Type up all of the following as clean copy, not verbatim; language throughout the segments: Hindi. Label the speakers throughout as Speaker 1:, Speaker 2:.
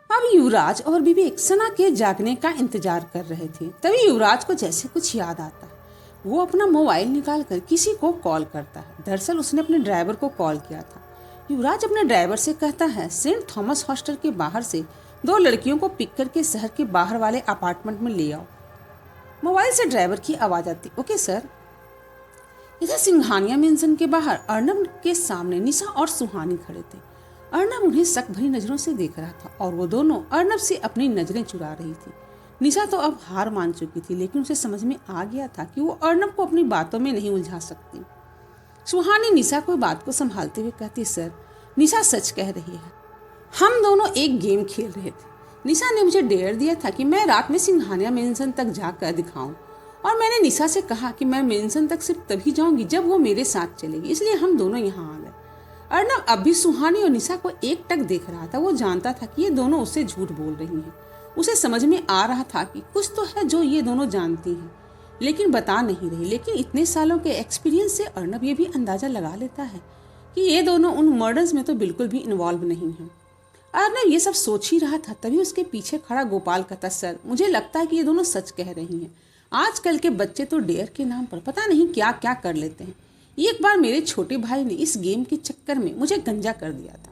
Speaker 1: अब युवराज और विवेक सना के जागने का इंतजार कर रहे थे। तभी युवराज को जैसे कुछ याद आता है। वो अपना मोबाइल निकालकर किसी को कॉल करता है। दरअसल उसने अपने ड्राइवर को कॉल किया था। युवराज अपने ड्राइवर से कहता है सेंट थॉमस हॉस्टल के बाहर से 2 लड़कियों को पिक करके शहर के बाहर वाले अपार्टमेंट में ले आओ। मोबाइल से ड्राइवर की आवाज आती, ओके सर। इधर सिंघानिया मेंशन के बाहर अर्नब के सामने निशा और सुहानी खड़े थे। अर्नब उन्हें शक भरी नजरों से देख रहा था और वो दोनों अर्नब से अपनी नजरें चुरा रही थी। निशा तो अब हार मान चुकी थी, लेकिन उसे समझ में आ गया था कि वो अर्नब को अपनी बातों में नहीं उलझा सकती। सुहानी निशा को बात को संभालते हुए कहती, सर निशा सच कह रही है, हम दोनों एक गेम खेल रहे थे। निशा ने मुझे डेयर दिया था कि मैं रात में सिंघानिया मेंशन तक जाकर दिखाऊं, और मैंने निशा से कहा कि मैं मेंशन तक सिर्फ तभी जाऊंगी जब वो मेरे साथ चलेगी, इसलिए हम दोनों यहाँ आ गए। अर्नब अब भी सुहानी और निशा को एक टक देख रहा था। वो जानता था कि ये दोनों उससे झूठ बोल रही हैं। उसे समझ में आ रहा था कि कुछ तो है जो ये दोनों जानती हैं, लेकिन बता नहीं रही। लेकिन इतने सालों के एक्सपीरियंस से अर्नब ये भी अंदाजा लगा लेता है कि ये दोनों उन मर्डर्स में तो बिल्कुल भी इन्वॉल्व नहीं है। अर्नब ये सब सोच ही रहा था, तभी उसके पीछे खड़ा गोपाल कहता, सर मुझे लगता है कि ये दोनों सच कह रही हैं। आजकल के बच्चे तो डेयर के नाम पर पता नहीं क्या क्या कर लेते हैं। एक बार मेरे छोटे भाई ने इस गेम के चक्कर में मुझे गंजा कर दिया था।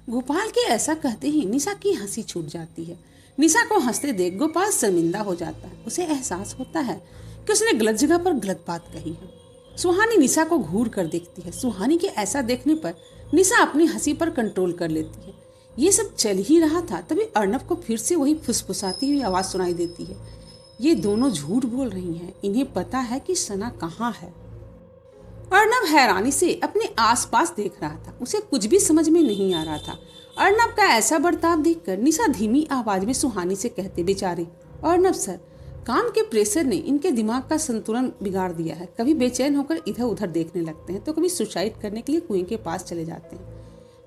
Speaker 1: गोपाल के ऐसा कहते ही निशा की हंसी छूट जाती है। निशा को हंसते देख गोपाल शर्मिंदा हो जाता है। उसे एहसास होता है कि उसने गलत जगह पर गलत बात कही है। सुहानी निशा को घूर कर देखती है। सुहानी के ऐसा देखने पर निशा अपनी हंसी पर कंट्रोल कर लेती है। ये सब चल ही रहा था, तभी अर्नब को फिर से वही फुसफुसाती हुई आवाज सुनाई देती है, ये दोनों झूठ बोल रही हैं, इन्हें पता है कि सना कहाँ है। अर्नब हैरानी से अपने आसपास देख रहा था। उसे कुछ भी समझ में नहीं आ रहा था। अर्नब का ऐसा बर्ताव देखकर निशा धीमी आवाज में सुहानी से कहते, बेचारे अर्नब सर, काम के प्रेशर ने इनके दिमाग का संतुलन बिगाड़ दिया है। कभी बेचैन होकर इधर उधर देखने लगते हैं तो कभी सुसाइड करने के लिए कुएं के पास चले जाते हैं।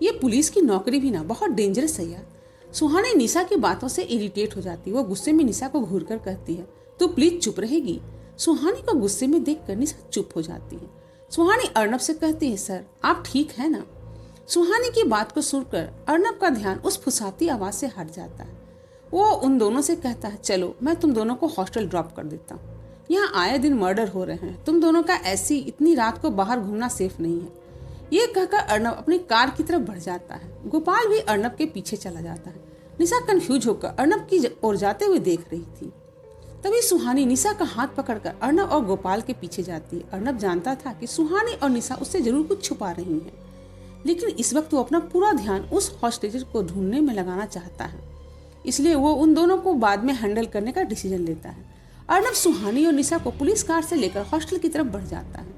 Speaker 1: ये पुलिस की नौकरी भी ना बहुत डेंजरस है यार। सुहानी निशा की बातों से इरिटेट हो जाती है। वो गुस्से में निशा को घूर कर कहती है, तो प्लीज चुप रहेगी। सुहानी को गुस्से में देखकर निशा चुप हो जाती है। सुहानी अर्नब से कहती है, सर आप ठीक है ना। सुहानी की बात को सुनकर अर्नब का ध्यान उस फुसाती आवाज से हट जाता है। वो उन दोनों से कहता है, चलो मैं तुम दोनों को हॉस्टल ड्रॉप कर देता हूँ। यहाँ आए दिन मर्डर हो रहे हैं, तुम दोनों का ऐसी इतनी रात को बाहर घूमना सेफ नहीं है। ये कहकर अर्नब अपनी कार की तरफ बढ़ जाता है। गोपाल भी अर्नब के पीछे चला जाता है। निशा कंफ्यूज होकर अर्नब की ओर जाते हुए देख रही थी। तभी सुहानी निशा का हाथ पकड़कर अर्नब और गोपाल के पीछे जाती है। अर्नब जानता था कि सुहानी और निशा उससे जरूर कुछ छुपा रही हैं, लेकिन इस वक्त वो अपना पूरा ध्यान उस हॉस्टेजर को ढूंढने में लगाना चाहता है, इसलिए वो उन दोनों को बाद में हैंडल करने का डिसीजन लेता है। अर्नब सुहानी और निशा को पुलिस कार से लेकर हॉस्टल की तरफ बढ़ जाता है।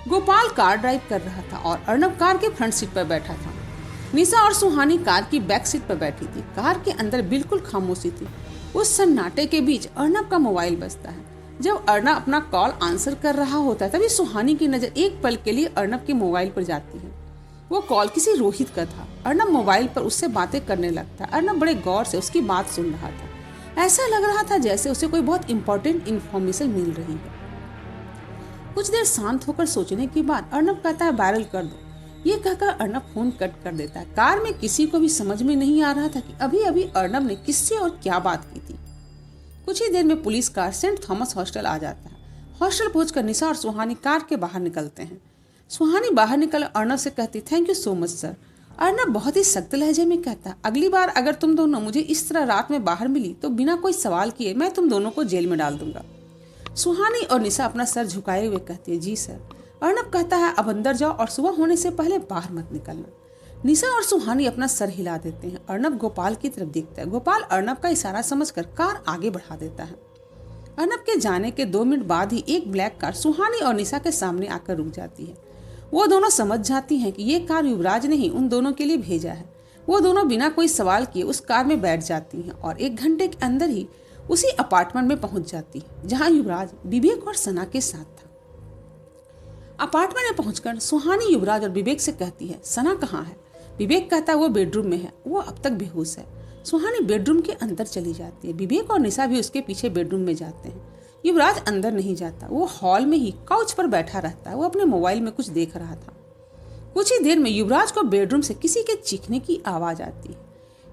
Speaker 1: गोपाल कार ड्राइव कर रहा था और अर्नब कार के फ्रंट सीट पर बैठा था। निशा और सुहानी कार की बैक सीट पर बैठी थी। कार के अंदर बिल्कुल खामोशी थी। उस सन्नाटे के बीच अर्नब का मोबाइल बजता है। जब अर्नब अपना कॉल आंसर कर रहा होता है, तभी सुहानी की नजर एक पल के लिए अर्नब के मोबाइल पर जाती है। वो कॉल किसी रोहित का था। अर्नब मोबाइल पर उससे बातें करने लगता। अर्नब बड़े गौर से उसकी बात सुन रहा था। ऐसा लग रहा था जैसे उसे कोई बहुत इंपॉर्टेंट इन्फॉर्मेशन मिल रही है। कुछ देर शांत होकर सोचने के बाद अर्नब कहता है, वायरल कर दो। ये कहकर अर्नब फोन कट कर देता है। कार में किसी को भी समझ में नहीं आ रहा था कि अभी अभी अर्नब ने किससे और क्या बात की थी। कुछ ही देर में police car Saint Thomas hostel आ जाता है। हॉस्टल पहुंचकर निशा और सुहानी कार के बाहर निकलते हैं। सुहानी बाहर निकल अर्नब से कहती, thank you so much sir. Arnab बहुत ही सख्त लहजे में कहता, अगली बार अगर तुम दोनों मुझे इस तरह रात में बाहर मिली तो बिना कोई सवाल किए मैं तुम दोनों को जेल में डाल दूंगा। सुहानी और निशा अपना सर झुकाए हुए कहती है, जी सर। अर्नब कहता है, अब अंदर जाओ और सुबह होने से पहले बाहर मत निकलना। निशा और सुहानी अपना सर हिला देते हैं। अर्नब गोपाल की तरफ देखता है। गोपाल अर्नब का इशारा समझकर कार आगे बढ़ा देता है। अर्नब के जाने के 2 मिनट बाद ही एक ब्लैक कार सुहानी और निशा के सामने आकर रुक जाती है। वो दोनों समझ जाती हैं कि ये कार युवराज ने ही उन दोनों के लिए भेजा है। वो दोनों बिना कोई सवाल किए उस कार में बैठ जाती हैं और 1 घंटे के अंदर ही उसी अपार्टमेंट में पहुंच जाती है जहां युवराज विवेक और सना के साथ था। अपार्टमेंट में पहुंचकर सुहानी युवराज और विवेक से कहती है, सना कहाँ है। विवेक कहता है वो बेडरूम में है, वो अब तक बेहोश है। सुहानी बेडरूम के अंदर चली जाती है। विवेक और निशा भी उसके पीछे बेडरूम में जाते हैं। युवराज अंदर नहीं जाता, वो हॉल में ही काउच पर बैठा रहता है। वो अपने मोबाइल में कुछ देख रहा था। कुछ ही देर में युवराज को बेडरूम से किसी के चीखने की आवाज आती है।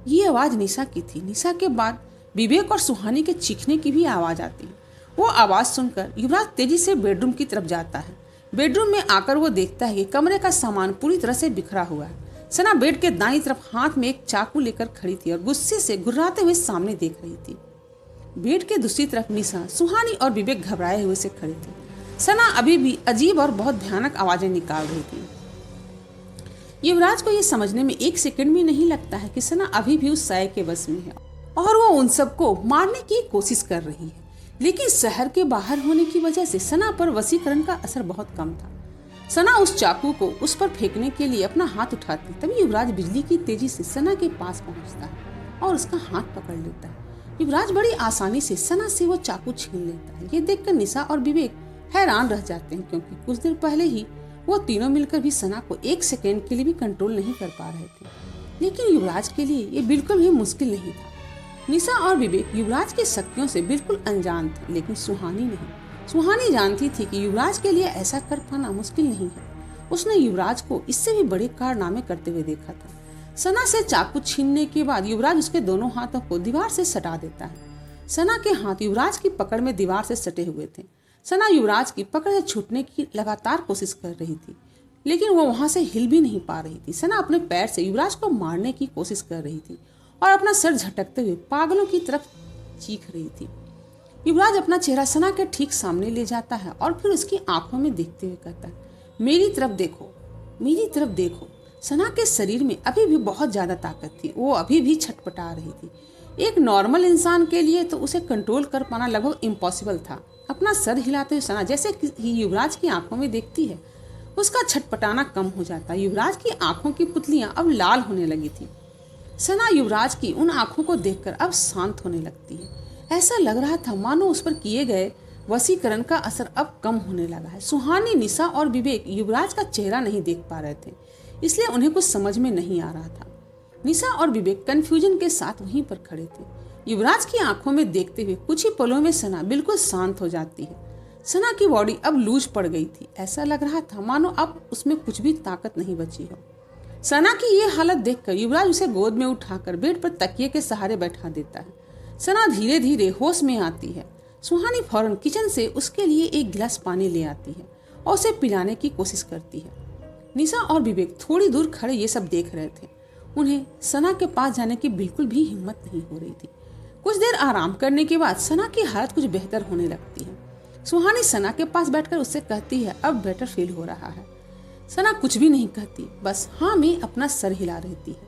Speaker 1: ये आवाज़ निशा की थी। निशा के बाद विवेक और सुहानी के चीखने की भी आवाज़ आती है। वो आवाज़ सुनकर युवराज तेजी से बेडरूम की तरफ जाता है। बेडरूम में आकर वो देखता है कि कमरे का सामान पूरी तरह से बिखरा हुआ है। सना बेड के दाईं तरफ हाथ में एक चाकू लेकर खड़ी थी और गुस्से से घुर्राते हुए सामने देख रही थी। बेड के दूसरी तरफ निशा, सुहानी और विवेक घबराए हुए से खड़े थे। सना अभी भी अजीब और बहुत भयानक आवाजें निकाल रही थी। युवराज को यह समझने में एक सेकंड भी नहीं लगता है कि सना अभी भी उस साय के बस में है और वो उन सबको मारने की कोशिश कर रही है। लेकिन शहर के बाहर होने की वजह से सना पर वशीकरण का असर बहुत कम था। सना उस चाकू को उस पर फेंकने के लिए अपना हाथ उठाती, तभी युवराज बिजली की तेजी से सना के पास पहुंचता है और उसका हाथ पकड़ लेता है। युवराज बड़ी आसानी से सना से वो चाकू छीन लेता है। ये देखकर निशा और विवेक हैरान रह जाते हैं, क्योंकि कुछ देर पहले ही वो तीनों मिलकर भी सना को एक सेकेंड के लिए भी कंट्रोल नहीं कर पा रहे थे। लेकिन युवराज के लिए ये बिल्कुल भी मुश्किल नहीं था। निशा और विवेक युवराज की शक्तियों से बिल्कुल अनजान थे, लेकिन सुहानी नहीं। सुहानी जानती थी कि युवराज के लिए ऐसा कर पाना मुश्किल नहीं है। उसने युवराज को इससे भी बड़े कारनामे करते हुए देखा था। सना से चाकू छीनने के बाद युवराज उसके दोनों हाथों को दीवार से सटा देता है। सना के हाथ युवराज की पकड़ में दीवार से सटे हुए थे। सना युवराज की पकड़ से छूटने की लगातार कोशिश कर रही थी, लेकिन वो वहां से हिल भी नहीं पा रही थी। सना अपने पैर से युवराज को मारने की कोशिश कर रही थी और अपना सर झटकते हुए पागलों की तरफ चीख रही थी। युवराज अपना चेहरा सना के ठीक सामने ले जाता है और फिर उसकी आंखों में देखते हुए कहता है, मेरी तरफ देखो, मेरी तरफ देखो। सना के शरीर में अभी भी बहुत ज्यादा ताकत थी। वो अभी भी छटपटा रही थी। एक नॉर्मल इंसान के लिए तो उसे कंट्रोल कर पाना लगभग इम्पॉसिबल था। अपना सर हिलाते हुए सना जैसे ही युवराज की आंखों में देखती है, उसका छटपटाना कम हो जाता है। युवराज की आंखों की पुतलियां अब लाल होने लगी थी। सना युवराज की उन आंखों को देखकर अब शांत होने लगती है। ऐसा लग रहा था मानो उस पर किए गए वशीकरण का असर अब कम होने लगा है। सुहानी, निशा और विवेक युवराज का चेहरा नहीं देख पा रहे थे, इसलिए उन्हें कुछ समझ में नहीं आ रहा था। निशा और विवेक कंफ्यूजन के साथ वहीं पर खड़े थे। युवराज की आंखों में देखते हुए कुछ ही पलों में सना बिल्कुल शांत हो जाती है। सना की बॉडी अब लूज पड़ गई थी। ऐसा लग रहा था मानो अब उसमें कुछ भी ताकत नहीं बची हो। सना की ये हालत देखकर युवराज उसे गोद में उठाकर बेड पर तकिए के सहारे बैठा देता है। सना धीरे धीरे होश में आती है। सुहानी फौरन किचन से उसके लिए एक गिलास पानी ले आती है और उसे पिलाने की कोशिश करती है। निशा और विवेक थोड़ी दूर खड़े ये सब देख रहे थे। उन्हें सना के पास जाने की बिल्कुल भी हिम्मत नहीं हो रही थी। कुछ देर आराम करने के बाद सना की हालत कुछ बेहतर होने लगती है। सुहानी सना के पास बैठकर उससे कहती है, अब बेटर फील हो रहा है। सना कुछ भी नहीं कहती, बस हाँ में अपना सर हिला रहती है।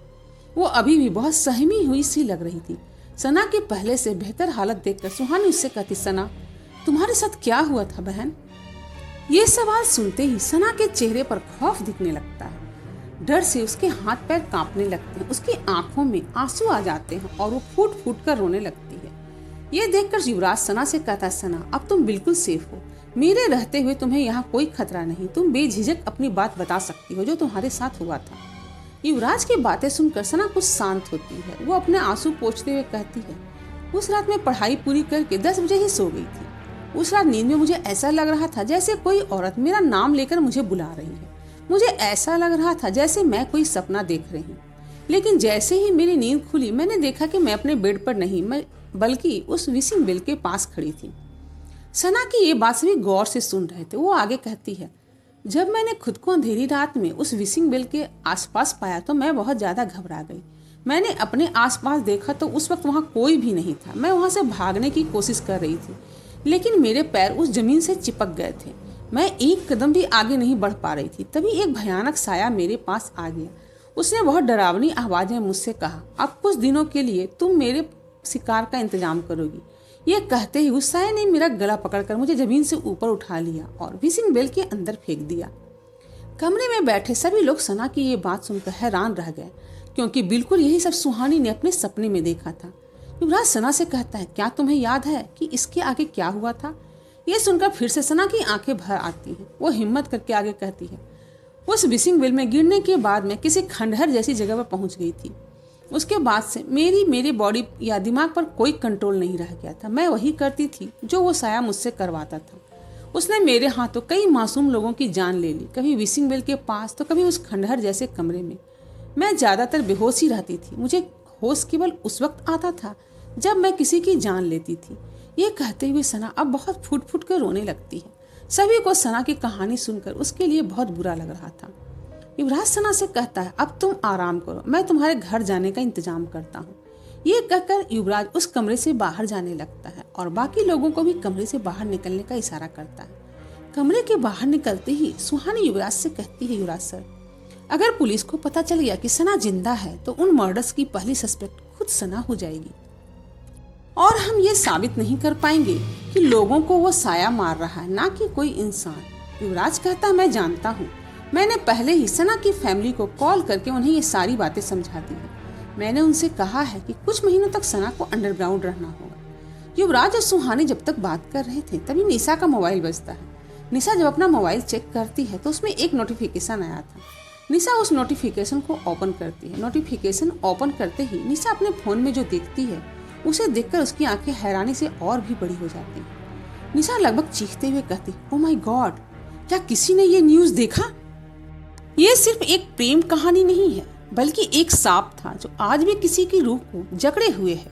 Speaker 1: वो अभी भी बहुत सहमी हुई सी लग रही थी। सना के पहले से बेहतर हालत देखकर सुहानी उससे कहती, सना तुम्हारे साथ क्या हुआ था बहन? ये सवाल सुनते ही सना के चेहरे पर खौफ दिखने लगता है। डर से उसके हाथ पैर कांपने लगते हैं, उसकी आंखों में आंसू आ जाते हैं और वो फूट फूट कर रोने लगती है। ये देखकर युवराज सना से कहता, सना अब तुम बिल्कुल सेफ हो। मेरे रहते हुए तुम्हें यहाँ कोई खतरा नहीं। तुम बेझिझक अपनी बात बता सकती हो जो तुम्हारे साथ हुआ था। युवराज की बातें सुनकर सना कुछ शांत होती है। वो अपने आंसू पोंछते हुए कहती है, उस रात मैं पढ़ाई पूरी करके 10 बजे ही सो गई थी। उस रात नींद में मुझे ऐसा लग रहा था जैसे कोई औरत मेरा नाम लेकर मुझे बुला रही है। मुझे ऐसा लग रहा था जैसे मैं कोई सपना देख रही हूँ। लेकिन जैसे ही मेरी नींद खुली, मैंने देखा कि मैं अपने बेड पर नहीं, मैं बल्कि उस विशिंग बेल के पास खड़ी थी। सना की ये बात सभी गौर से सुन रहे थे। वो आगे कहती है, जब मैंने खुद को अंधेरी रात में उस विशिंग बेल के आसपास पाया तो मैं बहुत ज्यादा घबरा गई। मैंने अपने आसपास देखा तो उस वक्त वहाँ कोई भी नहीं था। मैं वहाँ से भागने की कोशिश कर रही थी, लेकिन मेरे पैर उस जमीन से चिपक गए थे। मैं एक कदम भी आगे नहीं बढ़ पा रही थी। तभी एक भयानक साया मेरे पास आ गया। उसने बहुत डरावनी आवाज में मुझसे कहा, अब कुछ दिनों के लिए तुम मेरे शिकार का इंतजाम करोगी। ये कहते ही उस साया ने मेरा गला पकड़कर मुझे जमीन से ऊपर उठा लिया और विशिंग बेल के अंदर फेंक दिया। कमरे में बैठे सभी लोग सना की ये बात सुनकर हैरान रह गए, क्योंकि बिल्कुल यही सब सुहानी ने अपने सपने में देखा था। युवराज सना से कहता है, क्या तुम्हें याद है कि इसके आगे क्या हुआ था? ये सुनकर फिर से सना की आंखें भर आती हैं। वो हिम्मत करके आगे कहती है, उस विशिंग बेल में गिरने के बाद मैं किसी खंडहर जैसी जगह पर पहुंच गई थी। उसके बाद से मेरी बॉडी या दिमाग पर कोई कंट्रोल नहीं रह गया था। मैं वही करती थी जो वो साया मुझसे करवाता था। उसने मेरे हाथों कई मासूम लोगों की जान ले ली, कभी विशिंग बेल के पास तो कभी उस खंडहर जैसे कमरे में। मैं ज्यादातर बेहोश ही रहती थी। मुझे होश केवल उस वक्त आता था जब मैं किसी की जान लेती थी। ये कहते हुए सना अब बहुत फूट फूट कर रोने लगती है। सभी को सना की कहानी सुनकर उसके लिए बहुत बुरा लग रहा था। युवराज सना से कहता है, अब तुम आराम करो, मैं तुम्हारे घर जाने का इंतजाम करता हूँ। ये कहकर युवराज उस कमरे से बाहर जाने लगता है और बाकी लोगों को भी कमरे से बाहर निकलने का इशारा करता है। कमरे के बाहर निकलते ही सुहानी युवराज से कहती है, युवराज सर, अगर पुलिस को पता चल गया कि सना जिंदा है तो उन मर्डर्स की पहली सस्पेक्ट खुद सना हो जाएगी और हम ये साबित नहीं कर पाएंगे कि लोगों को वो साया मार रहा है, ना कि कोई इंसान। युवराज कहता है, मैं जानता हूँ, मैंने पहले ही सना की फैमिली को कॉल करके उन्हें ये सारी बातें समझा दी है। मैंने उनसे कहा है कि कुछ महीनों तक सना को अंडरग्राउंड रहना होगा। युवराज और सुहानी जब तक बात कर रहे थे तभी निशा का मोबाइल बजता है। निशा जब अपना मोबाइल चेक करती है तो उसमें एक नोटिफिकेशन आया था। निशा उस नोटिफिकेशन को ओपन करती है। नोटिफिकेशन ओपन करते ही निशा अपने फोन में जो देखती है उसे देखकर उसकी आंखें हैरानी से और भी बड़ी हो जाती है। निशा लगभग चीखते हुए कहती, ओ माय गॉड, क्या किसी ने ये न्यूज़ देखा? ये सिर्फ एक प्रेम कहानी नहीं है बल्कि एक सांप था जो आज भी किसी की रूह को जकड़े हुए है।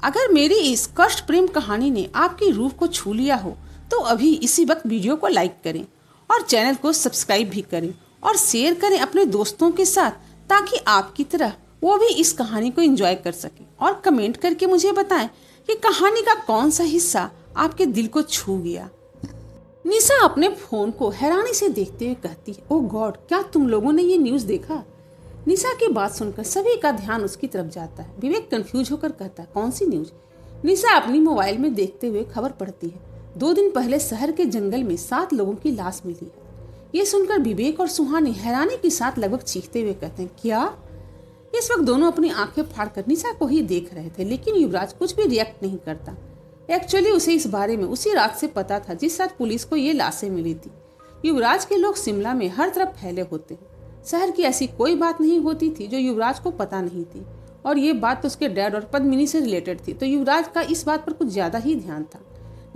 Speaker 1: अगर मेरी इस कष्ट प्रेम कहानी ने आपकी रूह को छू लिया हो तो अभी इसी वक्त वीडियो को लाइक करें और चैनल को सब्सक्राइब भी करें और शेयर करें अपने दोस्तों के साथ, ताकि आपकी तरह वो भी इस कहानी को एंजॉय कर सके। और कमेंट करके मुझे बताएं कि कहानी का कौन सा हिस्सा आपके दिल को छू गया। निशा अपने फोन को हैरानी से देखते हुए कहती है, ओ गॉड, क्या तुम लोगों ने ये न्यूज़ देखा? निशा की बात सुनकर सभी का ध्यान उसकी तरफ जाता है। विवेक कंफ्यूज होकर कहता है, कौन सी न्यूज़? निशा अपनी मोबाइल में देखते हुए खबर पढ़ती है, 2 दिन पहले शहर के जंगल में 7 लोगों की लाश मिली है। ये सुनकर विवेक और सुहानी हैरानी के साथ लगभग चीखते हुए कहते हैं, क्या? इस वक्त दोनों अपनी आंखें फाड़कर निशा को ही देख रहे थे, लेकिन युवराज कुछ भी रिएक्ट नहीं करता। एक्चुअली उसे इस बारे में उसी रात से पता था जिस रात पुलिस को ये लाशें मिली थी। युवराज के लोग शिमला में हर तरफ फैले होते हैं। शहर की ऐसी कोई बात नहीं होती थी जो युवराज को पता नहीं थी, और ये बात तो उसके डैड और पद्मिनी से रिलेटेड थी, तो युवराज का इस बात पर कुछ ज्यादा ही ध्यान था।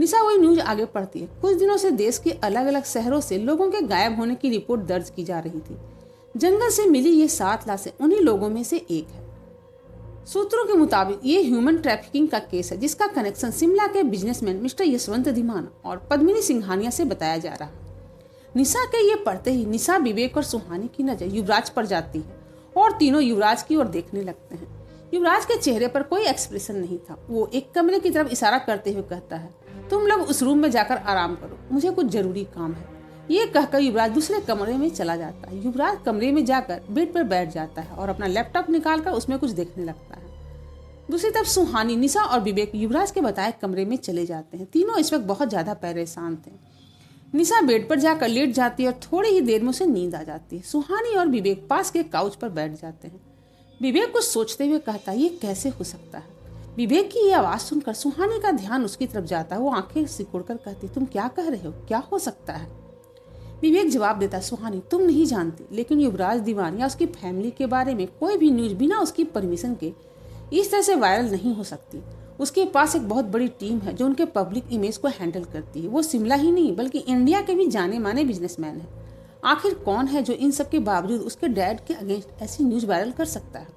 Speaker 1: निशा वही न्यूज आगे पढ़ती है। कुछ दिनों से देश के अलग अलग शहरों से लोगों के गायब होने की रिपोर्ट दर्ज की जा रही थी। जंगल से मिली ये 7 लाशें उन्हीं लोगों में से एक है। सूत्रों के मुताबिक ये ह्यूमन ट्रैफिकिंग का केस है, जिसका कनेक्शन शिमला के बिजनेसमैन मिस्टर यशवंत धीमान और पद्मिनी सिंघानिया से बताया जा रहा है। निशा के ये पढ़ते ही निशा, विवेक और सुहानी की नजर युवराज पर जाती है और तीनों युवराज की ओर देखने लगते हैं। युवराज के चेहरे पर कोई एक्सप्रेशन नहीं था। वो एक कमरे की तरफ इशारा करते हुए कहता है, तुम लोग उस रूम में जाकर आराम करो, मुझे कुछ जरूरी काम है। ये कहकर युवराज दूसरे कमरे में चला जाता है। युवराज कमरे में जाकर बेड पर बैठ जाता है और अपना लैपटॉप निकालकर उसमें कुछ देखने लगता है। दूसरी तरफ सुहानी, निशा और विवेक युवराज के बताए कमरे में चले जाते हैं। तीनों इस वक्त बहुत ज्यादा परेशान थे। निशा बेड पर जाकर लेट जाती है और थोड़ी ही देर में उसे नींद आ जाती है। सुहानी और विवेक पास के काउच पर बैठ जाते हैं। विवेक कुछ सोचते हुए कहता है, ये कैसे हो सकता है? विवेक की ये आवाज सुनकर सुहानी का ध्यान उसकी तरफ जाता है। वो आंखें सिकुड़कर कहती, तुम क्या कह रहे हो? क्या हो सकता है? विवेक जवाब देता है, सुहानी, तुम नहीं जानती, लेकिन युवराज दीवान या उसकी फैमिली के बारे में कोई भी न्यूज बिना उसकी परमिशन के इस तरह से वायरल नहीं हो सकती। उसके पास एक बहुत बड़ी टीम है जो उनके पब्लिक इमेज को हैंडल करती है। वो शिमला ही नहीं बल्कि इंडिया के भी जाने माने बिजनेसमैन है। आखिर कौन है जो इन सब के बावजूद उसके डैड के अगेंस्ट ऐसी न्यूज वायरल कर सकता है?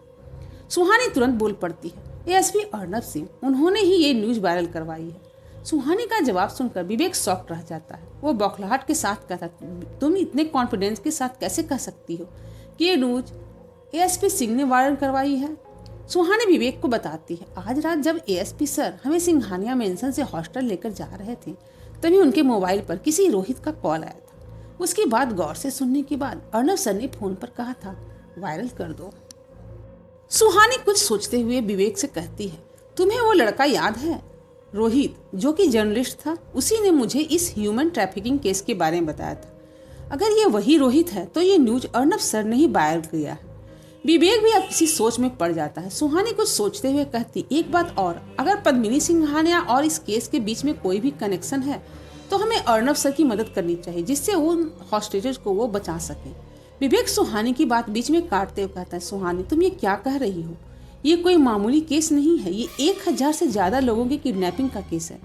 Speaker 1: सुहानी तुरंत बोल पड़ती है, एएसपी अर्नब सिंह, उन्होंने ही ये न्यूज वायरल करवाई है। सुहानी का जवाब सुनकर विवेक शॉक रह जाता है। वो बौखलाहट के साथ कहता, तुम इतने कॉन्फिडेंस के साथ कैसे कह सकती हो कि ये न्यूज एएसपी सिंह ने वायरल करवाई है? सुहानी विवेक को बताती है, आज रात जब एएसपी सर हमें सिंघानिया मेंशन से हॉस्टल लेकर जा रहे थे तभी उनके मोबाइल पर किसी रोहित का कॉल आया था। उसकी बात गौर से सुनने के बाद अर्नब सर ने फोन पर कहा था, वायरल कर दो। सुहानी कुछ सोचते हुए विवेक से कहती है, तुम्हें वो लड़का याद है, रोहित, जो कि जर्नलिस्ट था? उसी ने मुझे इस ह्यूमन ट्रैफिकिंग केस के बारे में बताया था। अगर ये वही रोहित है तो ये न्यूज अर्नब सर ने ही वायरल किया है। विवेक भी अब किसी सोच में पड़ जाता है। सुहानी कुछ सोचते हुए कहती, एक बात और, अगर पद्मिनी सिंघानिया और इस केस के बीच में कोई भी कनेक्शन है तो हमें अर्नब सर की मदद करनी चाहिए, जिससे उन हॉस्टेजेस को वो बचा सके। विवेक सुहानी की बात बीच में काटते हुए कहता है, सुहानी, तुम ये क्या कह रही हो? ये कोई मामूली केस नहीं है, ये 1000 से ज्यादा लोगों की किडनैपिंग का केस है।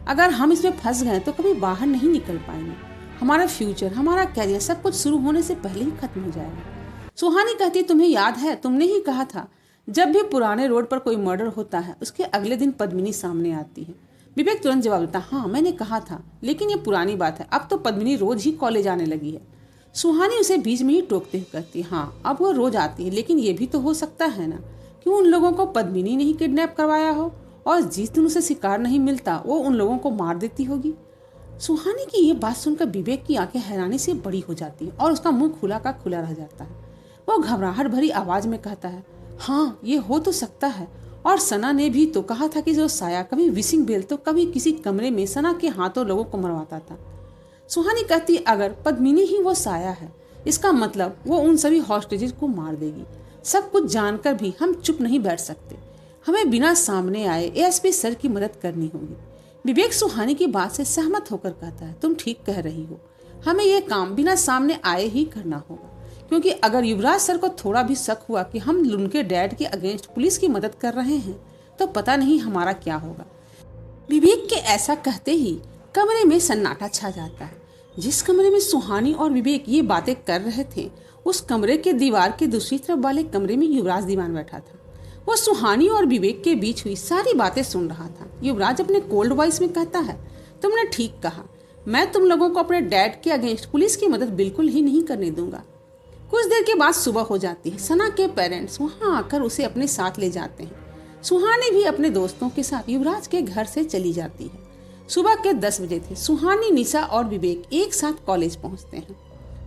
Speaker 1: अगर हम इसमें फंस गए तो कभी बाहर नहीं निकल पाएंगे। हमारा फ्यूचर, हमारा कैरियर, सब कुछ शुरू होने से पहले ही खत्म हो जाएगा। सुहानी कहती, तुम्हें याद है, तुमने ही कहा था जब भी पुराने रोड पर कोई मर्डर होता है उसके अगले दिन पद्मिनी सामने आती है। विवेक तुरंत जवाब देता, हाँ मैंने कहा था, लेकिन ये पुरानी बात है, अब तो पद्मिनी रोज ही कॉलेज आने लगी है। सुहानी उसे बीच में ही टोकते हुए कहती, हाँ अब वो रोज आती है, लेकिन ये भी तो हो सकता है ना कि उन लोगों को पद्मिनी ने ही किडनैप करवाया हो और जिस दिन उसे शिकार नहीं मिलता वो उन लोगों को मार देती होगी। सुहानी की ये बात सुनकर विवेक की आंखें हैरानी से बड़ी हो जाती हैं और उसका मुंह खुला का खुला रह जाता है। वो घबराहट भरी आवाज में कहता है, हाँ ये हो तो सकता है, और सना ने भी तो कहा था कि जो साया कभी विशिंग बेल तो कभी किसी कमरे में सना के हाथों लोगों को मरवाता था। सुहानी कहती, अगर पद्मिनी ही वो साया है, इसका मतलब वो उन सभी हॉस्टेजेस को मार देगी। सब कुछ जानकर भी हम चुप नहीं बैठ सकते, हमें बिना सामने आए एएसपी सर की मदद करनी होगी। विवेक सुहानी की बात से सहमत होकर कहता है, तुम ठीक कह रही हो, हमें यह काम बिना सामने आए ही करना होगा, क्योंकि अगर युवराज सर को थोड़ा भी शक हुआ कि हम उनके डैड के अगेंस्ट पुलिस की मदद कर रहे हैं तो पता नहीं हमारा क्या होगा। विवेक के ऐसा कहते ही कमरे में सन्नाटा छा जाता है। जिस कमरे में सुहानी और विवेक ये बातें कर रहे थे उस कमरे के दीवार के दूसरी तरफ वाले कमरे में युवराज दीवान बैठा था। वो सुहानी और विवेक के बीच हुई सारी बातें सुन रहा था। युवराज अपने कोल्ड वॉइस में कहता है, तुमने ठीक कहा, मैं तुम लोगों को अपने डैड के अगेंस्ट पुलिस की मदद बिल्कुल ही नहीं करने दूंगा। कुछ देर के बाद सुबह हो जाती है। सना के पेरेंट्स वहां आकर उसे अपने साथ ले जाते हैं। सुहानी भी अपने दोस्तों के साथ युवराज के घर से चली जाती है। सुबह के 10 बजे थे। सुहानी, निशा और विवेक एक साथ कॉलेज पहुंचते हैं।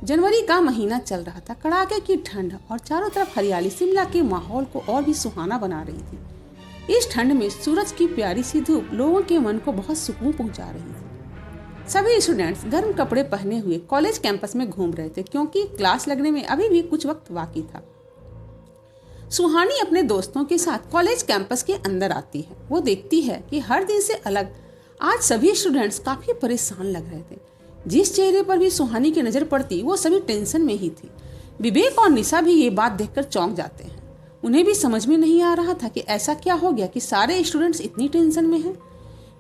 Speaker 1: जनवरी का महीना चल रहा था। कड़ाके की ठंड और चारों तरफ हरियाली शिमला के माहौल को और भी सुहाना बना रही थी। इस ठंड में सूरज की प्यारी सी धूप लोगों के मन को बहुत सुकून पहुंचा रही थी। सभी स्टूडेंट्स गर्म कपड़े पहने हुए कॉलेज कैंपस में घूम रहे थे, क्योंकि क्लास लगने में अभी भी कुछ वक्त बाकी था। सुहानी अपने दोस्तों के साथ कॉलेज कैंपस के अंदर आती है। वो देखती है कि हर दिन से अलग आज सभी स्टूडेंट्स काफी परेशान लग रहे थे। जिस चेहरे पर भी सुहानी की नजर पड़ती वो सभी टेंशन में ही थी। विवेक और निशा भी ये बात देखकर चौंक जाते हैं। उन्हें भी समझ में नहीं आ रहा था कि ऐसा क्या हो गया कि सारे स्टूडेंट्स इतनी टेंशन में हैं।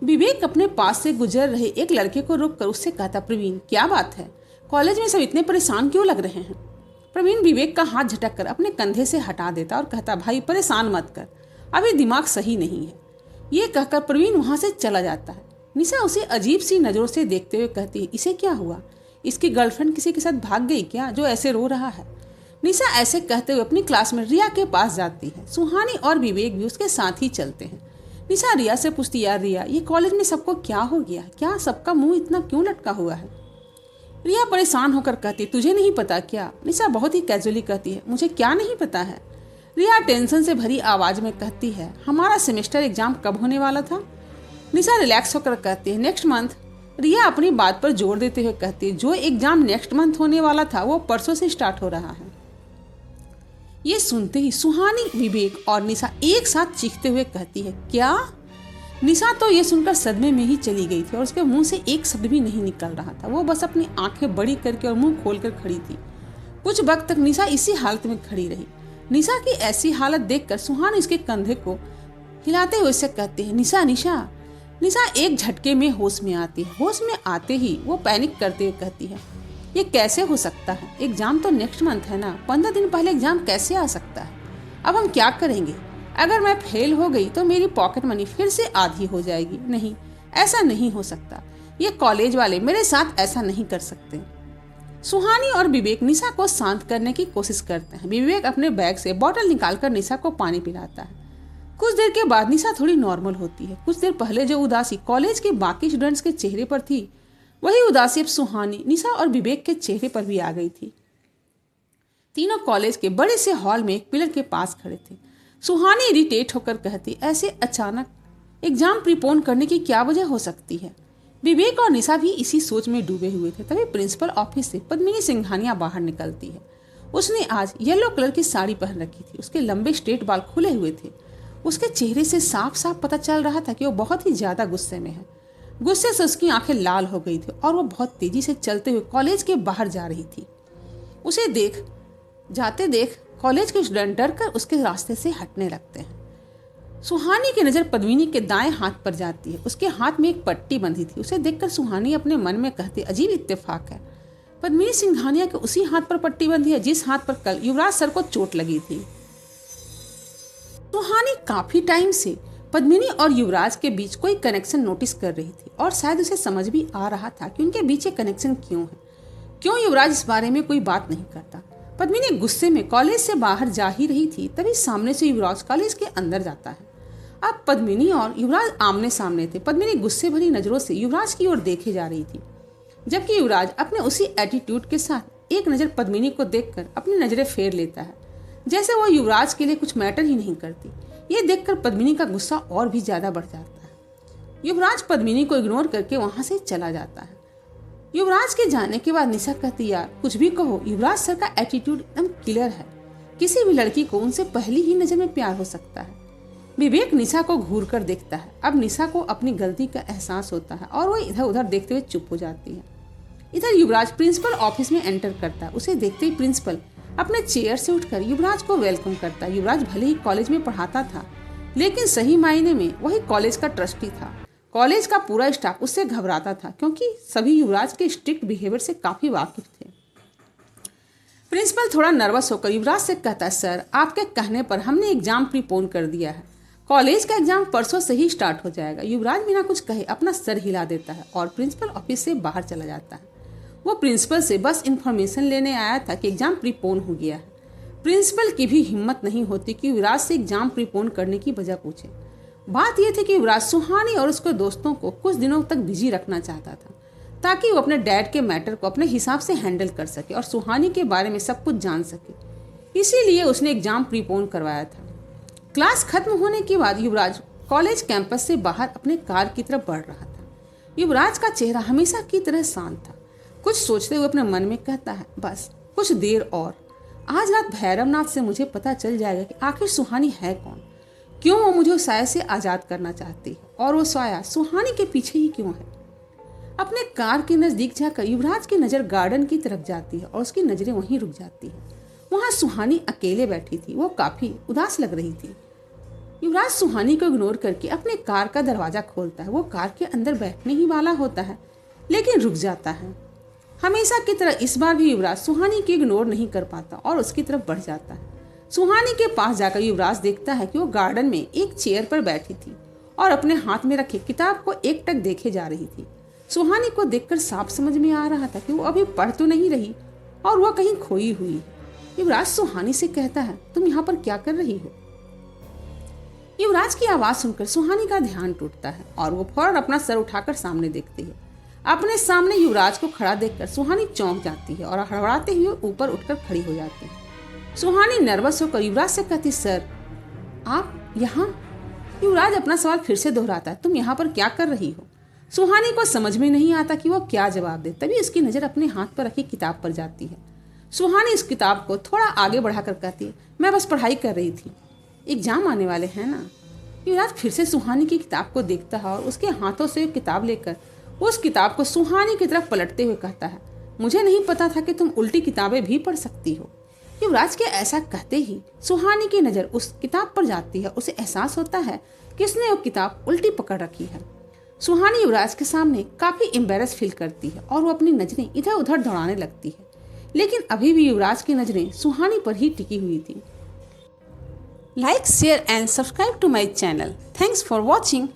Speaker 1: विवेक अपने पास से गुजर रहे एक लड़के को रोककर उससे कहता, प्रवीण क्या बात है, कॉलेज में सब इतने परेशान क्यों लग रहे हैं। प्रवीण विवेक का हाथ झटक कर अपने कंधे से हटा देता और कहता, भाई परेशान मत कर, अभी दिमाग सही नहीं है। ये कहकर प्रवीण वहां से चला जाता है। निशा उसे अजीब सी नजरों से देखते हुए कहती है, इसे क्या हुआ, इसकी गर्लफ्रेंड किसी के साथ भाग गई क्या जो ऐसे रो रहा है। निशा ऐसे कहते हुए अपनी क्लास में रिया के पास जाती है। सुहानी और विवेक भी उसके साथ ही चलते हैं। निशा रिया से पूछती, यार रिया, ये कॉलेज में सबको क्या हो गया, क्या सबका मुंह इतना क्यों लटका हुआ है। रिया परेशान होकर कहती, तुझे नहीं पता क्या। निशा बहुत ही कैजुअली कहती है, मुझे क्या नहीं पता है। रिया टेंशन से भरी आवाज में कहती है, हमारा सेमेस्टर एग्जाम कब होने वाला था। निशा रिलैक्स होकर कहती है, नेक्स्ट मंथ। रिया अपनी बात पर जोर देते हुए कहती है, जो एग्जाम नेक्स्ट मंथ होने वाला था वो परसों से स्टार्ट हो रहा है। ये सुनते ही सुहानी, विवेक और निशा एक साथ चीखते हुए कहती है, क्या। निशा तो ये सुनकर सदमे में ही चली गई थी और उसके मुंह से एक शब्द भी नहीं निकल रहा था। वो बस अपनी आंखें बड़ी करके और मुंह खोलकर खड़ी थी। कुछ वक्त तक निशा इसी हालत में खड़ी रही। निशा की ऐसी हालत देखकर सुहानी उसके कंधे को हिलाते हुए उससे कहती है, निशा निशा। निशा एक झटके में होश में आती है। होश में आते ही वो पैनिक करते हुए कहती है, ये कैसे हो सकता है, एग्जाम तो नेक्स्ट मंथ है ना, 15 दिन पहले एग्जाम कैसे आ सकता है। अब हम क्या करेंगे, अगर मैं फेल हो गई तो मेरी पॉकेट मनी फिर से आधी हो जाएगी। नहीं, ऐसा नहीं हो सकता, ये कॉलेज वाले मेरे साथ ऐसा नहीं कर सकते। सुहानी और विवेक निशा को शांत करने की कोशिश करते हैं। विवेक अपने बैग से बोतल निकालकर निशा को पानी पिलाता है। कुछ देर के बाद निशा थोड़ी नॉर्मल होती है। कुछ देर पहले जो उदासी कॉलेज के बाकी स्टूडेंट्स के चेहरे पर थी वही उदासी अब सुहानी, निशा और विवेक के चेहरे पर भी आ गई थी। तीनों कॉलेज के बड़े से हॉल में एक पिलर के पास खड़े थे। सुहानी इरिटेट होकर कहती, ऐसे अचानक एग्जाम प्रीपोन करने की क्या वजह हो सकती है। विवेक और निशा भी इसी सोच में डूबे हुए थे। तभी प्रिंसिपल ऑफिस से पद्मिनी सिंघानिया बाहर निकलती है। उसने आज येलो कलर की साड़ी पहन रखी थी। उसके लंबे स्ट्रेट बाल खुले हुए थे। उसके चेहरे से साफ साफ पता चल रहा था कि वो बहुत ही ज्यादा गुस्से में है। गुस्से से उसकी आंखें लाल हो गई थी और वो बहुत तेजी से चलते हुए कॉलेज के बाहर जा रही थी। उसे जाते देख कॉलेज के स्टूडेंट डरकर उसके रास्ते से हटने लगते हैं। सुहानी की नजर पद्मिनी के दाएं हाथ पर जाती है। उसके हाथ में एक पट्टी बंधी थी। उसे देखकर सुहानी अपने मन में कहती, अजीब इत्तेफाक है, पद्मिनी सिंघानिया के उसी हाथ पर पट्टी बंधी है जिस हाथ पर कल युवराज सर को चोट लगी थी। सुहानी काफी टाइम से पद्मिनी और युवराज के बीच कोई कनेक्शन नोटिस कर रही थी और शायद उसे समझ भी आ रहा था कि उनके बीच ये कनेक्शन क्यों है। क्यों युवराज इस बारे में कोई बात नहीं करता। पद्मिनी गुस्से में कॉलेज से बाहर जा ही रही थी, तभी सामने से युवराज कॉलेज के अंदर जाता है। अब पद्मिनी और युवराज आमने सामने थे। पद्मिनी गुस्से भरी नजरों से युवराज की ओर देखे जा रही थी, जबकि युवराज अपने उसी एटीट्यूड के साथ एक नज़र पद्मिनी को देखकर अपनी नजरें फेर लेता है, जैसे वो युवराज के लिए कुछ मैटर ही नहीं करती। ये देखकर पद्मिनी का गुस्सा और भी ज्यादा बढ़ जाता है। युवराज पद्मिनी को इग्नोर करके वहां से चला जाता है। युवराज के जाने के बाद निशा कहती, यार कुछ भी कहो, युवराज सर का एटीट्यूड एकदम क्लियर है। किसी भी लड़की को उनसे पहली ही नजर में प्यार हो सकता है। विवेक निशा को घूर कर देखता है। अब निशा को अपनी गलती का एहसास होता है और वो इधर उधर देखते हुए चुप हो जाती है। इधर युवराज प्रिंसिपल ऑफिस में एंटर करता है। उसे देखते ही प्रिंसिपल अपने चेयर से उठकर युवराज को वेलकम करता है। युवराज भले ही कॉलेज में पढ़ाता था, लेकिन सही मायने में वही कॉलेज का ट्रस्टी था। कॉलेज का पूरा स्टाफ उससे घबराता था, क्योंकि सभी युवराज के स्ट्रिक्ट बिहेवियर से काफी वाकिफ थे। प्रिंसिपल थोड़ा नर्वस होकर युवराज से कहता है, सर आपके कहने पर हमने एग्जाम प्रीपोन कर दिया है। कॉलेज का एग्जाम परसों से ही स्टार्ट हो जाएगा। युवराज बिना कुछ कहे अपना सर हिला देता है और प्रिंसिपल ऑफिस से बाहर चला जाता है। वो प्रिंसिपल से बस इन्फॉर्मेशन लेने आया था कि एग्जाम प्रीपोन हो गया है। प्रिंसिपल की भी हिम्मत नहीं होती कि युवराज से एग्जाम प्रीपोन करने की वजह पूछे। बात यह थी कि युवराज सुहानी और उसके दोस्तों को कुछ दिनों तक बिजी रखना चाहता था, ताकि वो अपने डैड के मैटर को अपने हिसाब से हैंडल कर सके और सुहानी के बारे में सब कुछ जान सके। इसीलिए उसने एग्जाम प्रीपोन करवाया था। क्लास खत्म होने के बाद युवराज कॉलेज कैंपस से बाहर अपने कार की तरफ बढ़ रहा था। युवराज का चेहरा हमेशा की तरह शांत था। कुछ सोचते हुए अपने मन में कहता है, बस कुछ देर और, आज रात भैरवनाथ से मुझे पता चल जाएगा कि आखिर सुहानी है कौन, क्यों वो मुझे साया से आजाद करना चाहती है और वो साया सुहानी के पीछे ही क्यों है। अपने कार के नजदीक जाकर युवराज की नजर गार्डन की तरफ जाती है और उसकी नजरें वहीं रुक जाती है। वहां सुहानी अकेले बैठी थी। वो काफी उदास लग रही थी। युवराज सुहानी को इग्नोर करके अपने कार का दरवाजा खोलता है। वो कार के अंदर बैठने ही वाला होता है, लेकिन रुक जाता है। हमेशा की तरह इस बार भी युवराज सुहानी की इग्नोर नहीं कर पाता और उसकी तरफ बढ़ जाता है। सुहानी के पास जाकर युवराज देखता है कि वो गार्डन में एक चेयर पर बैठी थी और अपने हाथ में रखे किताब को एकटक देखे जा रही थी। सुहानी को देखकर साफ समझ में आ रहा था कि वो अभी पढ़ तो नहीं रही और वह कहीं खोई हुई है। युवराज सुहानी से कहता है, तुम यहाँ पर क्या कर रही हो? युवराज की आवाज सुनकर सुहानी का ध्यान टूटता है और वो फौरन अपना सर उठाकर सामने देखती है। अपने सामने युवराज को खड़ा देखकर सुहानी चौंक जाती है और हड़बड़ाते हुए ऊपर उठकर खड़ी हो जाती है। सुहानी नर्वस होकर युवराज से कहती, सर आप यहाँ? युवराज अपना सवाल फिर से दोहराता है, तुम यहाँ पर क्या कर रही हो? सुहानी को समझ में नहीं आता कि वो क्या जवाब दे। तभी उसकी नजर अपने हाथ पर रखी किताब पर जाती है। सुहानी इस किताब को थोड़ा आगे बढ़ाकर कहती है, मैं बस पढ़ाई कर रही थी, एग्जाम आने वाले हैं ना। युवराज फिर से सुहानी की किताब को देखता है और उसके हाथों से किताब लेकर उस किताब को सुहानी की तरफ पलटते हुए कहता है, मुझे नहीं पता था कि तुम उल्टी किताबें भी पढ़ सकती हो। युवराज के ऐसा कहते ही सुहानी की नजर उस किताब पर जाती है। उसे एहसास होता है कि उसने वो किताब उल्टी पकड़ रखी है। सुहानी युवराज के सामने काफी एम्बेरस फील करती है और वो अपनी नजरें इधर उधर दौड़ाने लगती है, लेकिन अभी भी युवराज की नजरें सुहानी पर ही टिकी हुई थी। Like, share and subscribe to my channel. Thanks for watching.